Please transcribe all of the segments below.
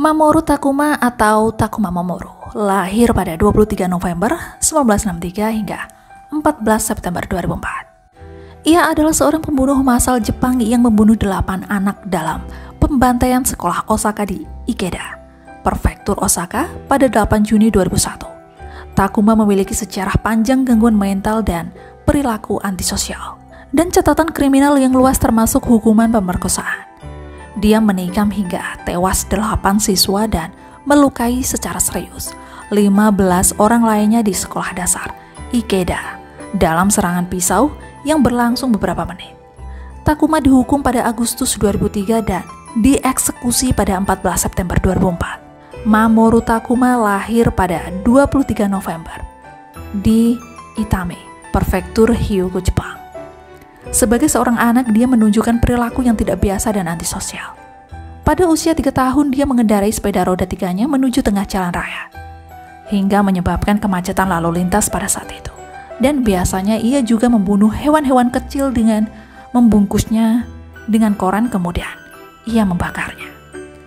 Mamoru Takuma atau Takuma Mamoru lahir pada 23 November 1963 hingga 14 September 2004. Ia adalah seorang pembunuh massal Jepang yang membunuh 8 anak dalam pembantaian sekolah Osaka di Ikeda, Prefektur Osaka pada 8 Juni 2001. Takuma memiliki sejarah panjang gangguan mental dan perilaku antisosial, dan catatan kriminal yang luas termasuk hukuman pemerkosaan. Dia menikam hingga tewas 8 siswa dan melukai secara serius 15 orang lainnya di sekolah dasar Ikeda dalam serangan pisau yang berlangsung beberapa menit. Takuma dihukum pada Agustus 2003 dan dieksekusi pada 14 September 2004. Mamoru Takuma lahir pada 23 November di Itami, Prefektur Hyōgo, Jepang. Sebagai seorang anak, dia menunjukkan perilaku yang tidak biasa dan antisosial. Pada usia 3 tahun, dia mengendarai sepeda roda 3-nya menuju tengah jalan raya, hingga menyebabkan kemacetan lalu lintas pada saat itu. Dan biasanya ia juga membunuh hewan-hewan kecil dengan membungkusnya dengan koran, kemudian ia membakarnya.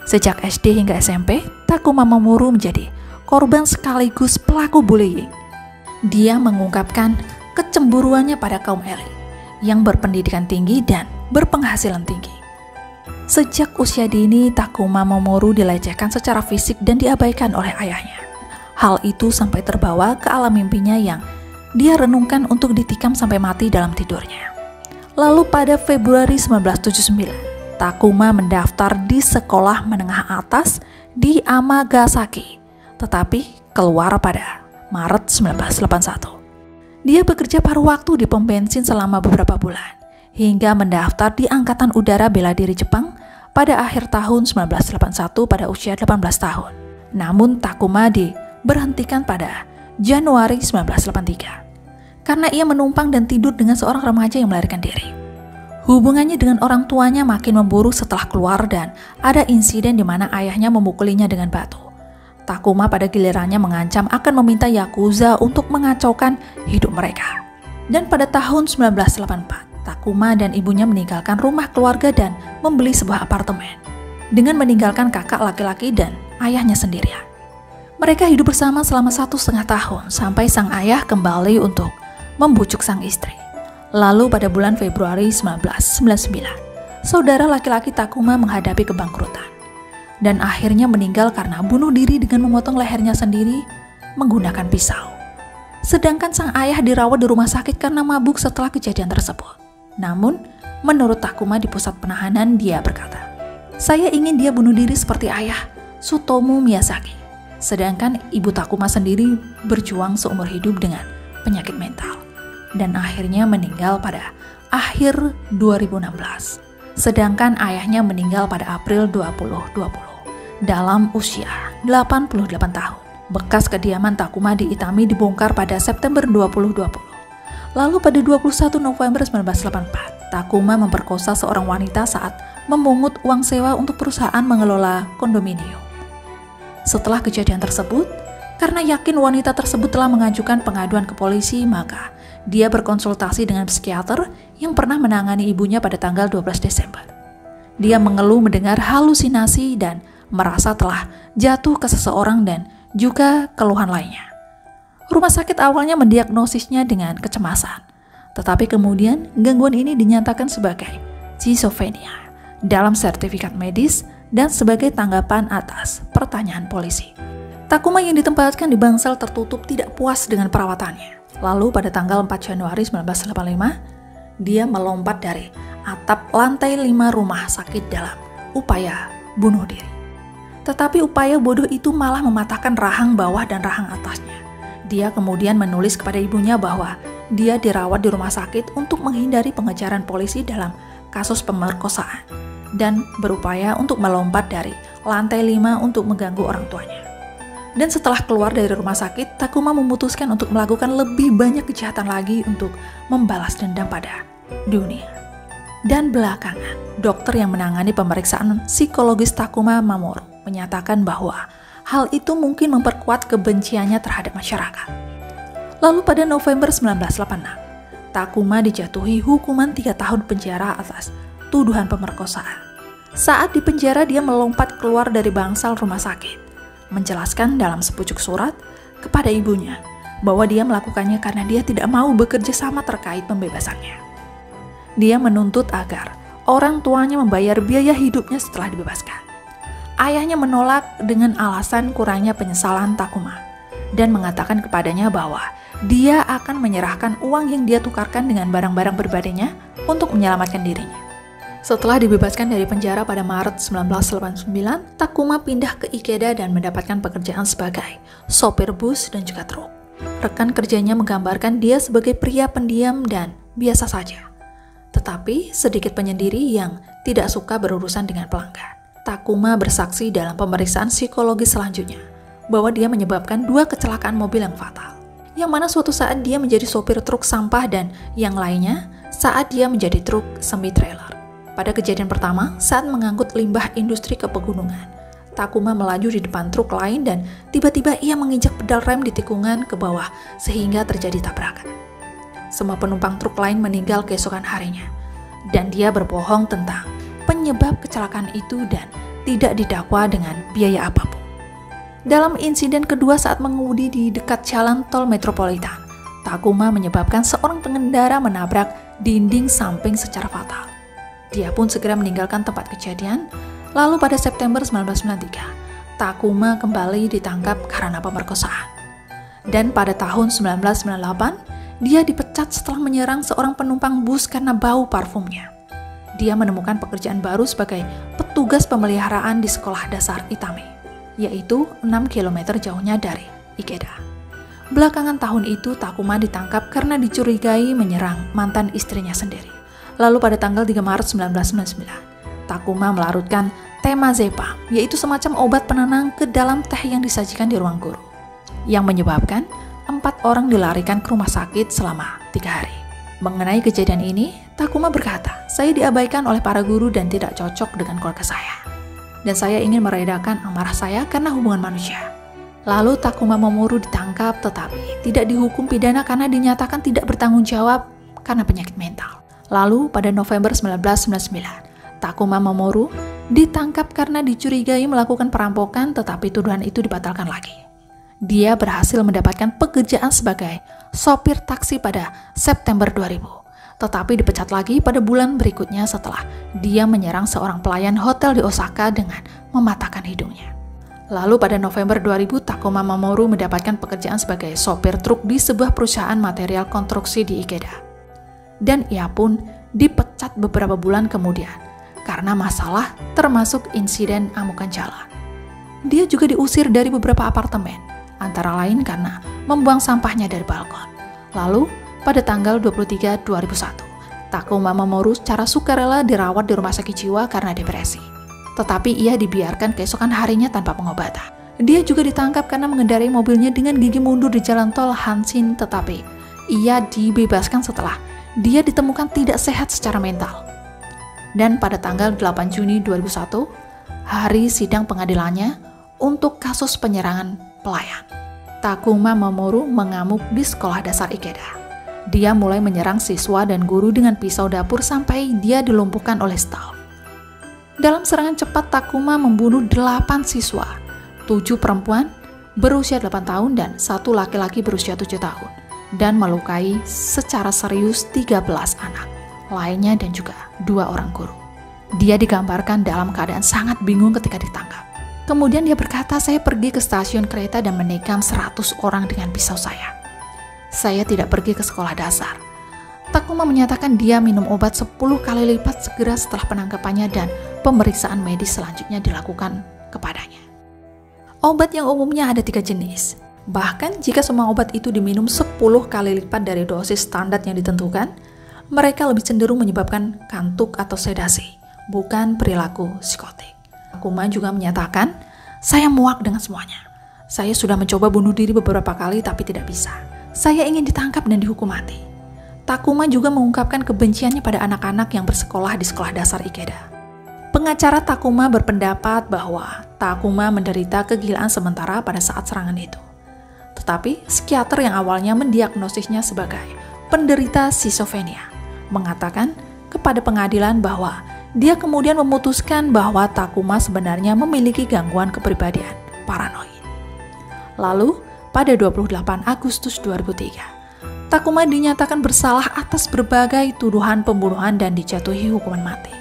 Sejak SD hingga SMP, Takuma Mamoru menjadi korban sekaligus pelaku bullying. Dia mengungkapkan kecemburuannya pada kaum elit yang berpendidikan tinggi dan berpenghasilan tinggi. Sejak usia dini, Takuma Mamoru dilecehkan secara fisik dan diabaikan oleh ayahnya. Hal itu sampai terbawa ke alam mimpinya yang dia renungkan untuk ditikam sampai mati dalam tidurnya. Lalu pada Februari 1979, Takuma mendaftar di sekolah menengah atas di Amagasaki, tetapi keluar pada Maret 1981. Dia bekerja paruh waktu di pom bensin selama beberapa bulan, hingga mendaftar di Angkatan Udara Bela Diri Jepang pada akhir tahun 1981 pada usia 18 tahun. Namun Takuma diberhentikan pada Januari 1983 karena ia menumpang dan tidur dengan seorang remaja yang melarikan diri. Hubungannya dengan orang tuanya makin memburuk setelah keluar dan ada insiden di mana ayahnya memukulinya dengan batu. Takuma pada gilirannya mengancam akan meminta Yakuza untuk mengacaukan hidup mereka. Dan pada tahun 1984, Takuma dan ibunya meninggalkan rumah keluarga dan membeli sebuah apartemen, dengan meninggalkan kakak laki-laki dan ayahnya sendirian. Mereka hidup bersama selama 1,5 tahun sampai sang ayah kembali untuk membujuk sang istri. Lalu pada bulan Februari 1999, saudara laki-laki Takuma menghadapi kebangkrutan dan akhirnya meninggal karena bunuh diri dengan memotong lehernya sendiri menggunakan pisau. Sedangkan sang ayah dirawat di rumah sakit karena mabuk setelah kejadian tersebut. Namun, menurut Takuma di pusat penahanan, dia berkata, "Saya ingin dia bunuh diri seperti ayah, Tsutomu Miyazaki." Sedangkan ibu Takuma sendiri berjuang seumur hidup dengan penyakit mental dan akhirnya meninggal pada akhir 2016. Sedangkan ayahnya meninggal pada April 2020 dalam usia 88 tahun. Bekas kediaman Takuma di Itami dibongkar pada September 2020. Lalu pada 21 November 1984, Takuma memperkosa seorang wanita saat memungut uang sewa untuk perusahaan mengelola kondominium. Setelah kejadian tersebut, karena yakin wanita tersebut telah mengajukan pengaduan ke polisi, maka dia berkonsultasi dengan psikiater yang pernah menangani ibunya pada tanggal 12 Desember. Dia mengeluh mendengar halusinasi dan merasa telah jatuh ke seseorang dan juga keluhan lainnya. Rumah sakit awalnya mendiagnosisnya dengan kecemasan, tetapi kemudian gangguan ini dinyatakan sebagai schizophrenia dalam sertifikat medis dan sebagai tanggapan atas pertanyaan polisi. Takuma yang ditempatkan di bangsal tertutup tidak puas dengan perawatannya. Lalu pada tanggal 4 Januari 1985, dia melompat dari atap lantai 5 rumah sakit dalam upaya bunuh diri. Tetapi upaya bodoh itu malah mematahkan rahang bawah dan rahang atasnya. Dia kemudian menulis kepada ibunya bahwa dia dirawat di rumah sakit untuk menghindari pengejaran polisi dalam kasus pemerkosaan dan berupaya untuk melompat dari lantai 5 untuk mengganggu orang tuanya. Dan setelah keluar dari rumah sakit, Takuma memutuskan untuk melakukan lebih banyak kejahatan lagi untuk membalas dendam pada dunia. Dan belakangan, dokter yang menangani pemeriksaan psikologis Takuma Mamoru menyatakan bahwa hal itu mungkin memperkuat kebenciannya terhadap masyarakat. Lalu pada November 1986, Takuma dijatuhi hukuman 3 tahun penjara atas tuduhan pemerkosaan. Saat di penjara, dia melompat keluar dari bangsal rumah sakit, menjelaskan dalam sepucuk surat kepada ibunya bahwa dia melakukannya karena dia tidak mau bekerja sama terkait pembebasannya. Dia menuntut agar orang tuanya membayar biaya hidupnya setelah dibebaskan. Ayahnya menolak dengan alasan kurangnya penyesalan Takuma dan mengatakan kepadanya bahwa dia akan menyerahkan uang yang dia tukarkan dengan barang-barang pribadinya untuk menyelamatkan dirinya. Setelah dibebaskan dari penjara pada Maret 1989, Takuma pindah ke Ikeda dan mendapatkan pekerjaan sebagai sopir bus dan juga truk. Rekan kerjanya menggambarkan dia sebagai pria pendiam dan biasa saja, tetapi sedikit penyendiri yang tidak suka berurusan dengan pelanggan. Takuma bersaksi dalam pemeriksaan psikologi selanjutnya bahwa dia menyebabkan 2 kecelakaan mobil yang fatal, yang mana suatu saat dia menjadi sopir truk sampah dan yang lainnya saat dia menjadi truk semi-trailer. Pada kejadian pertama, saat mengangkut limbah industri ke pegunungan, Takuma melaju di depan truk lain dan tiba-tiba ia menginjak pedal rem di tikungan ke bawah sehingga terjadi tabrakan. Semua penumpang truk lain meninggal keesokan harinya, dan dia berbohong tentang penyebab kecelakaan itu dan tidak didakwa dengan biaya apapun. Dalam insiden kedua saat mengemudi di dekat jalan tol metropolitan, Takuma menyebabkan seorang pengendara menabrak dinding samping secara fatal. Dia pun segera meninggalkan tempat kejadian. Lalu pada September 1993, Takuma kembali ditangkap karena pemerkosaan. Dan pada tahun 1998, dia dipecat setelah menyerang seorang penumpang bus karena bau parfumnya. Dia menemukan pekerjaan baru sebagai petugas pemeliharaan di sekolah dasar Itami, yaitu 6 km jauhnya dari Ikeda. Belakangan tahun itu, Takuma ditangkap karena dicurigai menyerang mantan istrinya sendiri. Lalu pada tanggal 3 Maret 1999, Takuma melarutkan temazepam, yaitu semacam obat penenang ke dalam teh yang disajikan di ruang guru, yang menyebabkan 4 orang dilarikan ke rumah sakit selama 3 hari. Mengenai kejadian ini, Takuma berkata, "Saya diabaikan oleh para guru dan tidak cocok dengan keluarga saya. Dan saya ingin meredakan amarah saya karena hubungan manusia." Lalu Takuma Mamoru ditangkap tetapi tidak dihukum pidana karena dinyatakan tidak bertanggung jawab karena penyakit mental. Lalu pada November 1999, Takuma Mamoru ditangkap karena dicurigai melakukan perampokan tetapi tuduhan itu dibatalkan lagi. Dia berhasil mendapatkan pekerjaan sebagai sopir taksi pada September 2000, tetapi dipecat lagi pada bulan berikutnya setelah dia menyerang seorang pelayan hotel di Osaka dengan mematahkan hidungnya. Lalu pada November 2000, Takuma Mamoru mendapatkan pekerjaan sebagai sopir truk di sebuah perusahaan material konstruksi di Ikeda. Dan ia pun dipecat beberapa bulan kemudian karena masalah termasuk insiden amukan jalan. Dia juga diusir dari beberapa apartemen, antara lain karena membuang sampahnya dari balkon. Lalu pada tanggal 23 2001, Takuma Mamoru secara sukarela dirawat di rumah sakit jiwa karena depresi. Tetapi ia dibiarkan keesokan harinya tanpa pengobatan. Dia juga ditangkap karena mengendarai mobilnya dengan gigi mundur di jalan tol Hanshin, tetapi ia dibebaskan setelah dia ditemukan tidak sehat secara mental. Dan pada tanggal 8 Juni 2001, hari sidang pengadilannya untuk kasus penyerangan pelayan, Takuma Mamoru mengamuk di sekolah dasar Ikeda. Dia mulai menyerang siswa dan guru dengan pisau dapur sampai dia dilumpuhkan oleh staf. Dalam serangan cepat, Takuma membunuh 8 siswa, 7 perempuan berusia 8 tahun dan 1 laki-laki berusia 7 tahun, dan melukai secara serius 13 anak lainnya dan juga 2 orang guru. Dia digambarkan dalam keadaan sangat bingung ketika ditangkap. Kemudian dia berkata, "Saya pergi ke stasiun kereta dan menikam 100 orang dengan pisau saya. Saya tidak pergi ke sekolah dasar." Takuma menyatakan dia minum obat 10 kali lipat segera setelah penangkapannya dan pemeriksaan medis selanjutnya dilakukan kepadanya. Obat yang umumnya ada 3 jenis. Bahkan jika semua obat itu diminum 10 kali lipat dari dosis standar yang ditentukan, mereka lebih cenderung menyebabkan kantuk atau sedasi, bukan perilaku psikotik. Takuma juga menyatakan, "Saya muak dengan semuanya. Saya sudah mencoba bunuh diri beberapa kali tapi tidak bisa. Saya ingin ditangkap dan dihukum mati." Takuma juga mengungkapkan kebenciannya pada anak-anak yang bersekolah di sekolah dasar Ikeda. Pengacara Takuma berpendapat bahwa Takuma menderita kegilaan sementara pada saat serangan itu. Tetapi psikiater yang awalnya mendiagnosisnya sebagai penderita skizofrenia mengatakan kepada pengadilan bahwa Dia kemudian memutuskan bahwa Takuma sebenarnya memiliki gangguan kepribadian paranoid. Lalu, pada 28 Agustus 2003, Takuma dinyatakan bersalah atas berbagai tuduhan pembunuhan dan dijatuhi hukuman mati.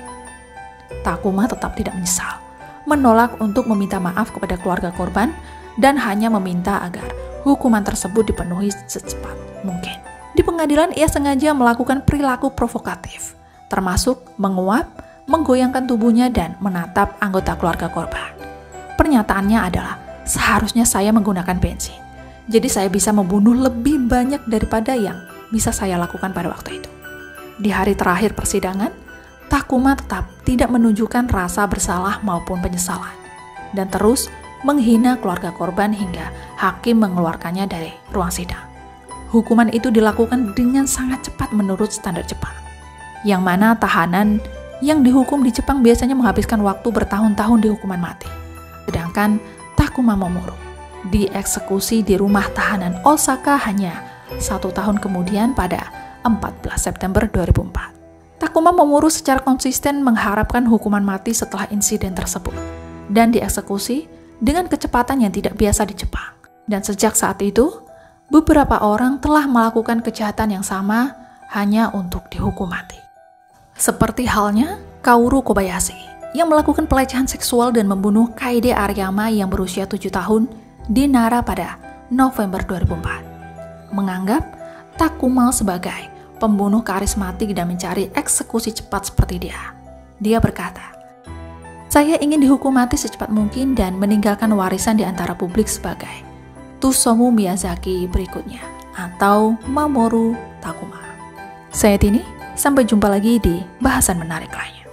Takuma tetap tidak menyesal, menolak untuk meminta maaf kepada keluarga korban dan hanya meminta agar hukuman tersebut dipenuhi secepat mungkin. Di pengadilan ia sengaja melakukan perilaku provokatif, termasuk menguap, menggoyangkan tubuhnya dan menatap anggota keluarga korban. Pernyataannya adalah, seharusnya saya menggunakan bensin, jadi saya bisa membunuh lebih banyak daripada yang bisa saya lakukan pada waktu itu. Di hari terakhir persidangan, Takuma tetap tidak menunjukkan rasa bersalah maupun penyesalan, dan terus menghina keluarga korban hingga hakim mengeluarkannya dari ruang sidang. Hukuman itu dilakukan dengan sangat cepat menurut standar Jepang, yang mana tahanan yang dihukum di Jepang biasanya menghabiskan waktu bertahun-tahun di hukuman mati. Sedangkan Takuma Momoro dieksekusi di rumah tahanan Osaka hanya 1 tahun kemudian pada 14 September 2004. Takuma Momoro secara konsisten mengharapkan hukuman mati setelah insiden tersebut dan dieksekusi dengan kecepatan yang tidak biasa di Jepang. Dan sejak saat itu, beberapa orang telah melakukan kejahatan yang sama hanya untuk dihukum mati. Seperti halnya Kaoru Kobayashi yang melakukan pelecehan seksual dan membunuh Kaede Ariyama yang berusia 7 tahun di Nara pada November 2004. Menganggap Takuma sebagai pembunuh karismatik dan mencari eksekusi cepat seperti dia. Dia berkata, "Saya ingin dihukum mati secepat mungkin dan meninggalkan warisan di antara publik sebagai Tusomu Miyazaki berikutnya, atau Mamoru Takuma." Saya Tini, sampai jumpa lagi di bahasan menarik lainnya.